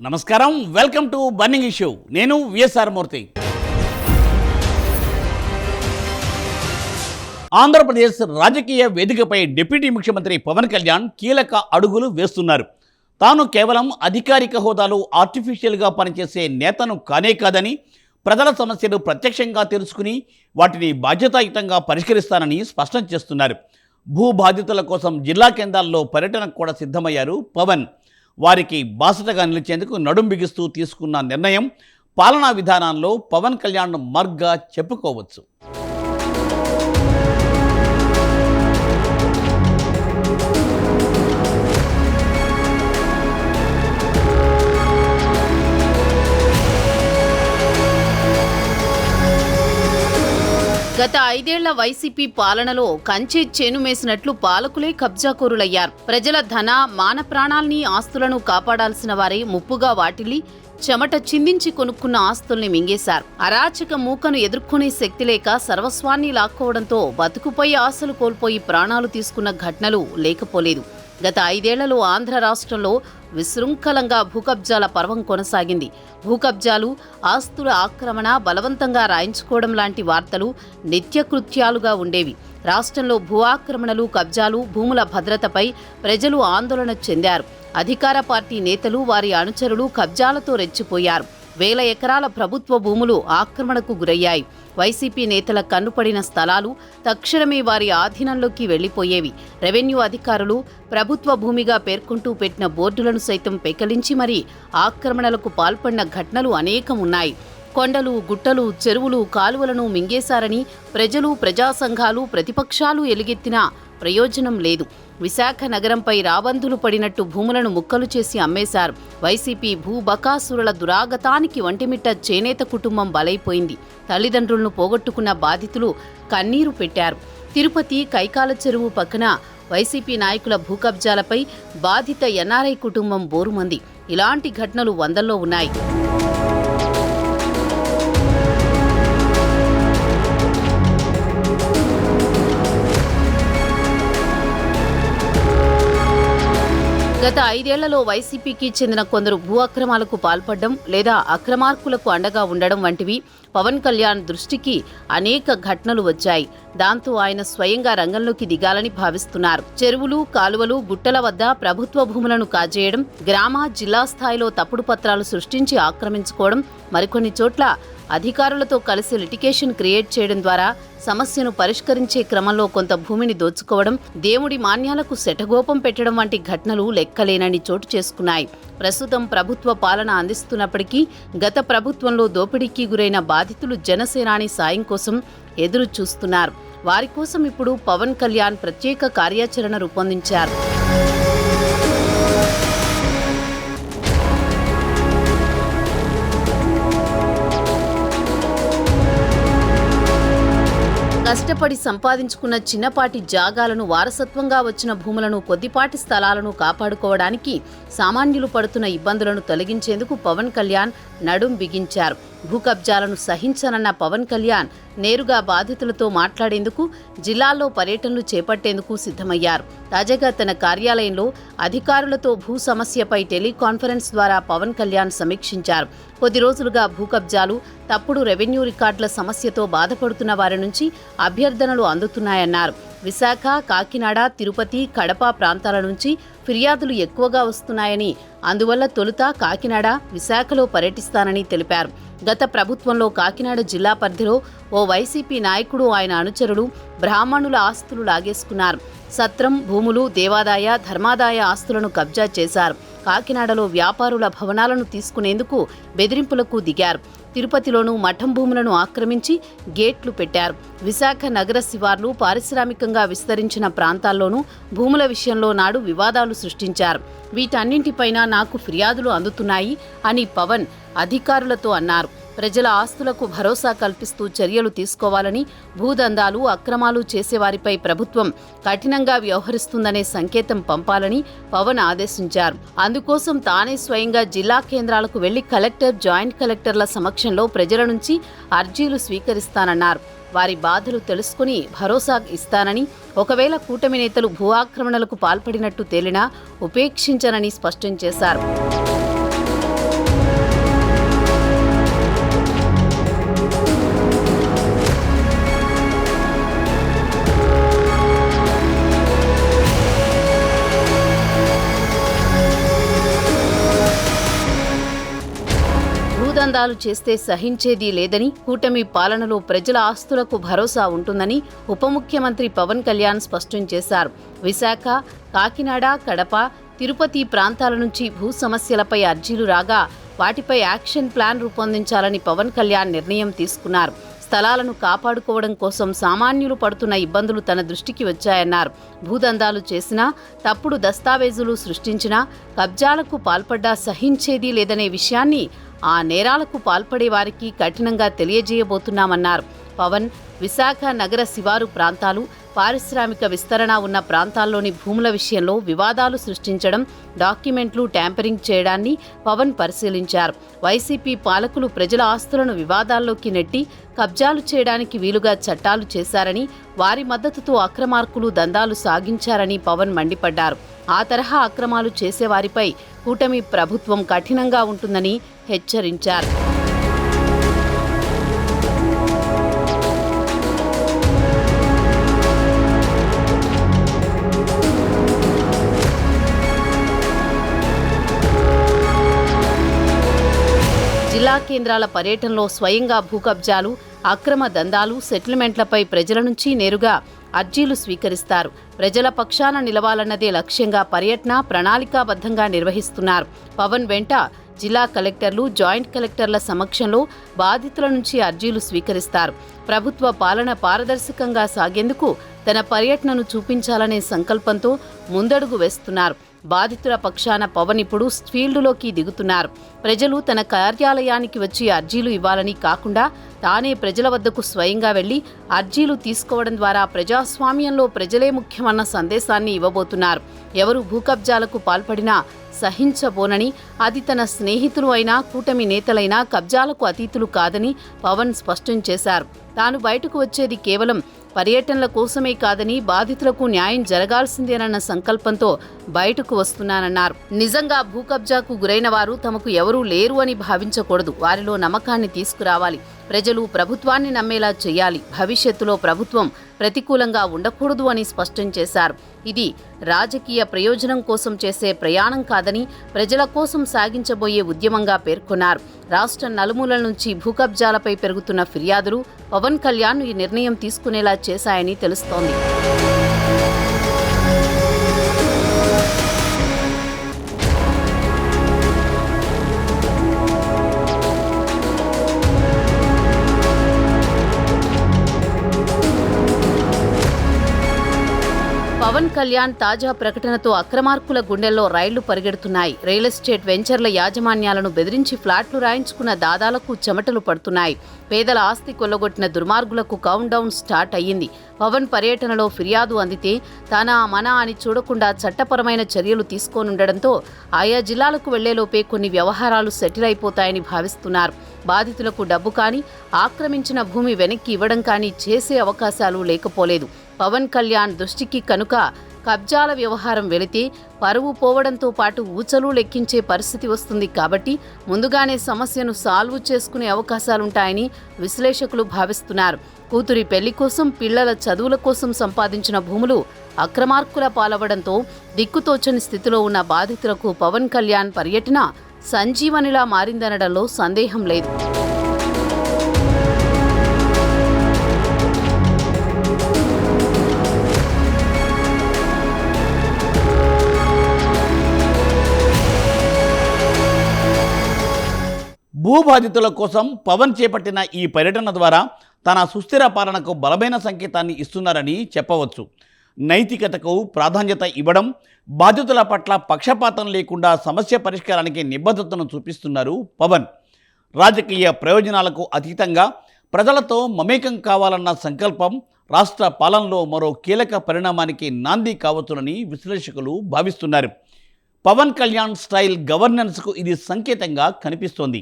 నమస్కారం, welcome to burning issue. నేను VSR మూర్తి. ఆంధ్రప్రదేశ్ రాజకీయ వేదికపై డిప్యూటీ ముఖ్యమంత్రి పవన్ కళ్యాణ్ కీలక అడుగులు వేస్తున్నారు. తాను కేవలం అధికారిక హోదాలో ఆర్టిఫిషియల్గా పనిచేసే నేతను కానే కాదని, ప్రజల సమస్యలు ప్రత్యక్షంగా తెలుసుకుని వాటిని బాధ్యతాయుతంగా పరిష్కరిస్తానని స్పష్టం చేస్తున్నారు. భూ బాధితుల కోసం జిల్లా కేంద్రాల్లో పర్యటనకు కూడా సిద్ధమయ్యారు పవన్. వారికి బాసటగా నిలిచేందుకు నడుం బిగిస్తూ తీసుకున్న నిర్ణయం పాలనా విధానంలో పవన్ కళ్యాణ్ మార్గ్గా చెప్పుకోవచ్చు. గత 5 ఏళ్ల వైసీపీ పాలనలో కంచె చేనుమేసినట్లు పాలకులే కబ్జాకోరులయ్యారు. ప్రజల ధన మాన ప్రాణాల్ని ఆస్తులను కాపాడాల్సిన వారే ముప్పుగా వాటిల్లి చెమట చిందించి కొనుక్కున్న ఆస్తుల్ని మింగేశారు. అరాచక మూకను ఎదుర్కొనే శక్తి లేక సర్వస్వాన్ని లాక్కోవడంతో బతుకుపై ఆశలు కోల్పోయి ప్రాణాలు తీసుకున్న ఘటనలు లేకపోలేదు. గత 5 ఏళ్లలో ఆంధ్ర రాష్ట్రంలో విశృంఖలంగా భూకబ్జాల పర్వం కొనసాగింది. భూకబ్జాలు, ఆస్తుల ఆక్రమణ, బలవంతంగా రాయించుకోవడం లాంటి వార్తలు నిత్యకృత్యాలుగా ఉండేవి. రాష్ట్రంలో భూ ఆక్రమణలు, కబ్జాలు, భూముల భద్రతపై ప్రజలు ఆందోళన చెందారు. అధికార పార్టీ నేతలు, వారి అనుచరులు కబ్జాలతో రెచ్చిపోయారు. వేల ఎకరాల ప్రభుత్వ భూములు ఆక్రమణకు గురయ్యాయి. వైసీపీ నేతల కన్నుపడిన స్థలాలు తక్షణమే వారి ఆధీనంలోకి వెళ్లిపోయేవి. రెవెన్యూ అధికారులు ప్రభుత్వ భూమిగా పేర్కొంటూ పెట్టిన బోర్డులను సైతం పెకలించి మరీ ఆక్రమణలకు పాల్పడిన ఘటనలు అనేకం ఉన్నాయి. కొండలు, గుట్టలు, చెరువులు, కాలువలను మింగేశారని ప్రజలు, ప్రజా సంఘాలు, ప్రతిపక్షాలు ఎలుగెత్తినా ప్రయోజనం లేదు. విశాఖ నగరంపై రాబందులు పడినట్టు భూములను ముక్కలు చేసి అమ్మేశారు. వైసీపీ భూ బకాసురుల దురాగతానికి ఒంటిమిట్ట చేనేత కుటుంబం బలైపోయింది. తల్లిదండ్రులను పోగొట్టుకున్న బాధితులు కన్నీరు పెట్టారు. తిరుపతి కైకాల చెరువు పక్కన వైసీపీ నాయకుల భూకబ్జాలపై బాధిత ఎన్ఆర్ఐ కుటుంబం బోరుమంది. ఇలాంటి ఘటనలు వందల్లో ఉన్నాయి. గత 5 ఏళ్లలో వైసీపీకి చెందిన కొందరు భూ అక్రమాలకు పాల్పడడం లేదా అక్రమార్కులకు అండగా ఉండడం వంటివి పవన్ కళ్యాణ్ దృష్టికి అనేక ఘటనలు వచ్చాయి. దాంతో ఆయన స్వయంగా రంగంలోకి దిగాలని భావిస్తున్నారు. చెరువులు, కాలువలు, గుట్టల వద్ద ప్రభుత్వ భూములను కాజేయడం, గ్రామ, జిల్లా స్థాయిలో తప్పుడు పత్రాలు సృష్టించి ఆక్రమించుకోవడం, మరికొన్ని చోట్ల అధికారులతో కలిసి లిటిగేషన్ క్రియేట్ చేయడం ద్వారా సమస్యను పరిష్కరించే క్రమంలో కొంత భూమిని దోచుకోవడం, దేవుడి మాన్యాలకు శటగోపం పెట్టడం వంటి ఘటనలు లెక్కలేనని చోటు చేసుకున్నాయి. ప్రస్తుతం ప్రభుత్వ పాలన అందిస్తున్నప్పటికీ గత ప్రభుత్వంలో దోపిడీకి గురైన బాధితులు జనసేనాని సాయం కోసం ఎదురు చూస్తున్నారు. వారి కోసం ఇప్పుడు పవన్ కళ్యాణ్ ప్రత్యేక కార్యాచరణ రూపొందించారు. కష్టపడి సంపాదించుకున్న చిన్నపాటి జాగాలను, వారసత్వంగా వచ్చిన భూములను, కొద్దిపాటి స్థలాలను కాపాడుకోవడానికి సామాన్యులు పడుతున్న ఇబ్బందులను తొలగించేందుకు పవన్ కళ్యాణ్ నడుం బిగించారు. భూకబ్జాలను సహించనన్న పవన్ కళ్యాణ్ నేరుగా బాధితులతో మాట్లాడేందుకు, జిల్లాల్లో పర్యటనలు చేపట్టేందుకు సిద్ధమయ్యారు. తాజాగా తన కార్యాలయంలో అధికారులతో భూ సమస్యపై టెలికాన్ఫరెన్స్ ద్వారా పవన్ కళ్యాణ్ సమీక్షించారు. కొద్ది రోజులుగా భూకబ్జాలు, తప్పుడు రెవెన్యూ రికార్డుల సమస్యతో బాధపడుతున్న వారి నుంచి అభ్యర్థనలు అందుతున్నాయన్నారు. విశాఖ, కాకినాడ, తిరుపతి, కడప ప్రాంతాల నుంచి ఫిర్యాదులు ఎక్కువగా వస్తున్నాయని, అందువల్ల తొలుత కాకినాడ, విశాఖలో పర్యటిస్తానని తెలిపారు. గత ప్రభుత్వంలో కాకినాడ జిల్లా పరిధిలో ఓ వైసీపీ నాయకుడు, ఆయన అనుచరులు బ్రాహ్మణుల ఆస్తులు లాగేసుకున్నారు. సత్రం, భూములు, దేవాదాయ, ధర్మాదాయ ఆస్తులను కబ్జా చేశారు. కాకినాడలో వ్యాపారుల భవనాలను తీసుకునేందుకు బెదిరింపులకు దిగారు. తిరుపతిలోనూ మఠం భూములను ఆక్రమించి గేట్లు పెట్టారు. విశాఖ నగర శివార్లు, పారిశ్రామికంగా విస్తరించిన ప్రాంతాల్లోనూ భూముల విషయంలో నాడు వివాదాలు సృష్టించారు. వీటన్నింటిపైన నాకు ఫిర్యాదులు అందుతున్నాయి అని పవన్ అధికారులతో అన్నారు. ప్రజల ఆస్తులకు భరోసా కల్పిస్తూ చర్యలు తీసుకోవాలని, భూదందాలు, అక్రమాలు చేసేవారిపై ప్రభుత్వం కఠినంగా వ్యవహరిస్తుందనే సంకేతం పంపాలని పవన్ ఆదేశించారు. అందుకోసం తానే స్వయంగా జిల్లా కేంద్రాలకు వెళ్లి కలెక్టర్, జాయింట్ కలెక్టర్ల సమక్షంలో ప్రజల నుంచి అర్జీలు స్వీకరిస్తానన్నారు. వారి బాధలు తెలుసుకుని భరోసా ఇస్తానని, ఒకవేళ కూటమి నేతలు భూ ఆక్రమణలకు పాల్పడినట్టు తేలినా ఉపేక్షించనని స్పష్టం చేశారు. భూదందాలు చేస్తే సహించేది లేదని, కూటమి పాలనలో ప్రజల ఆస్తులకు భరోసా ఉంటుందని ఉప ముఖ్యమంత్రి పవన్ కళ్యాణ్ స్పష్టం చేశారు. విశాఖ, కాకినాడ, కడప, తిరుపతి ప్రాంతాల నుంచి భూ సమస్యలపై అర్జీలు రాగా వాటిపై యాక్షన్ ప్లాన్ రూపొందించాలని పవన్ కళ్యాణ్ నిర్ణయం తీసుకున్నారు. స్థలాలను కాపాడుకోవడం కోసం సామాన్యులు పడుతున్న ఇబ్బందులు తన దృష్టికి వచ్చాయన్నారు. భూదందాలు చేసినా, తప్పుడు దస్తావేజులు సృష్టించినా, కబ్జాలకు పాల్పడ్డా సహించేది లేదనే విషయాన్ని ఆ నేరాలకు పాల్పడే వారికి కఠినంగా తెలియజేయబోతున్నామన్నారు. పవన్ విశాఖ నగర శివారు ప్రాంతాలు, పారిశ్రామిక విస్తరణ ఉన్న ప్రాంతాల్లోని భూముల విషయంలో వివాదాలు సృష్టించడం, డాక్యుమెంట్లు ట్యాంపరింగ్ చేయడాన్ని పవన్ పరిశీలించారు. వైసీపీ పాలకులు ప్రజల ఆస్తులను వివాదాల్లోకి నెట్టి కబ్జాలు చేయడానికి వీలుగా చట్టాలు చేశారని, వారి మద్దతుతో అక్రమార్కులు దందాలు సాగించారని పవన్ మండిపడ్డారు. ఆ తరహా అక్రమాలు చేసేవారిపై కూటమి ప్రభుత్వం కఠినంగా ఉంటుందని హెచ్చరించారు. జిల్లా కేంద్రాల పర్యటనలో స్వయంగా భూకబ్జాలు, అక్రమ దందాలు, సెటిల్మెంట్లపై ప్రజల నుంచి నేరుగా అర్జీలు స్వీకరిస్తారు. ప్రజల పక్షాన నిలవాలన్నదే లక్ష్యంగా పర్యటన ప్రణాళికాబద్ధంగా నిర్వహిస్తున్నారు. పవన్ వెంట జిల్లా కలెక్టర్లు, జాయింట్ కలెక్టర్ల సమక్షంలో బాధితుల నుంచి అర్జీలు స్వీకరిస్తారు. ప్రభుత్వ పాలన పారదర్శకంగా సాగేందుకు తన పర్యటనను చూపించాలనే సంకల్పంతో ముందడుగు వేస్తున్నారు. బాధితుల పక్షాన పవన్ ఇప్పుడు ఫీల్డులోకి దిగుతున్నారు. ప్రజలు తన కార్యాలయానికి వచ్చి అర్జీలు ఇవ్వాలని కాకుండా తానే ప్రజల వద్దకు స్వయంగా వెళ్లి అర్జీలు తీసుకోవడం ద్వారా ప్రజాస్వామ్యంలో ప్రజలే ముఖ్యమన్న సందేశాన్ని ఇవ్వబోతున్నారు. ఎవరు భూకబ్జాలకు పాల్పడినా సహించబోనని, అది తన స్నేహితులు అయినా కూటమి నేతలైనా కబ్జాలకు అతీతులు కాదని పవన్ స్పష్టం చేశారు. తాను బయటకు వచ్చేది కేవలం పర్యటనల కోసమే కాదని, బాధితులకు న్యాయం జరగాల్సిందేనన్న సంకల్పంతో బయటకు వస్తున్నానన్నారు. నిజంగా భూకబ్జాకు గురైన వారు తమకు ఎవరూ లేరు అని భావించకూడదు. వారిలో నమ్మకాన్ని తీసుకురావాలి. ప్రజలు ప్రభుత్వాన్ని నమ్మేలా చేయాలి. భవిష్యత్తులో ప్రభుత్వం ప్రతికూలంగా ఉండకూడదు అని స్పష్టం చేశారు. ఇది రాజకీయ ప్రయోజనం కోసం చేసే ప్రయాణం కాదని, ప్రజల కోసం సాగించబోయే ఉద్యమంగా పేర్కొన్నారు. రాష్ట్ర నలుమూలల నుంచి భూకబ్జాలపై పెరుగుతున్న ఫిర్యాదులు పవన్ కళ్యాణ్ ఈ నిర్ణయం తీసుకునేలా చేశాయని తెలుస్తోంది. పవన్ కళ్యాణ్ తాజా ప్రకటనతో అక్రమార్కుల గుండెల్లో రైళ్లు పరిగెడుతున్నాయి. రియల్ ఎస్టేట్ వెంచర్ల యాజమాన్యాలను బెదిరించి ఫ్లాట్లు రాయించుకున్న దాదాలకు చెమటలు పడుతున్నాయి. పేదల ఆస్తి కొల్లగొట్టిన దుర్మార్గులకు కౌంట్ డౌన్ స్టార్ట్ అయ్యింది. పవన్ పర్యటనలో ఫిర్యాదు అందితే తన మన అని చూడకుండా చట్టపరమైన చర్యలు తీసుకోనుండడంతో ఆయా జిల్లాలకు వెళ్లేలోపే కొన్ని వ్యవహారాలు సెటిల్ అయిపోతాయని భావిస్తున్నారు. బాధితులకు డబ్బు కానీ, ఆక్రమించిన భూమి వెనక్కి ఇవ్వడం కానీ చేసే అవకాశాలు లేకపోలేదు. పవన్ కళ్యాణ్ దృష్టికి కనుక కబ్జాల వ్యవహారం వెళితే పరువు పోవడంతో పాటు ఊచలు లెక్కించే పరిస్థితి వస్తుంది. కాబట్టి ముందుగానే సమస్యను సాల్వ్ చేసుకునే అవకాశాలుంటాయని విశ్లేషకులు భావిస్తున్నారు. కూతురి పెళ్లి కోసం, పిల్లల చదువుల కోసం సంపాదించిన భూములు అక్రమార్కుల పాలవడంతో దిక్కుతోచని స్థితిలో ఉన్న బాధితులకు పవన్ కళ్యాణ్ పర్యటన సంజీవనిలా మారిందనడంలో సందేహం లేదు. భూబాధితుల కోసం పవన్ చేపట్టిన ఈ పర్యటన ద్వారా తన సుస్థిర పాలనకు బలమైన సంకేతాన్ని ఇస్తున్నారని చెప్పవచ్చు. నైతికతకు ప్రాధాన్యత ఇవ్వడం, బాధితుల పట్ల పక్షపాతం లేకుండా సమస్య పరిష్కారానికి నిబద్ధతను చూపిస్తున్నారు పవన్. రాజకీయ ప్రయోజనాలకు అతీతంగా ప్రజలతో మమేకం కావాలన్న సంకల్పం రాష్ట్ర పాలనలో మరో కీలక పరిణామానికి నాంది కావచ్చునని విశ్లేషకులు భావిస్తున్నారు. పవన్ కళ్యాణ్ స్టైల్ గవర్నెన్స్కు ఇది సంకేతంగా కనిపిస్తోంది.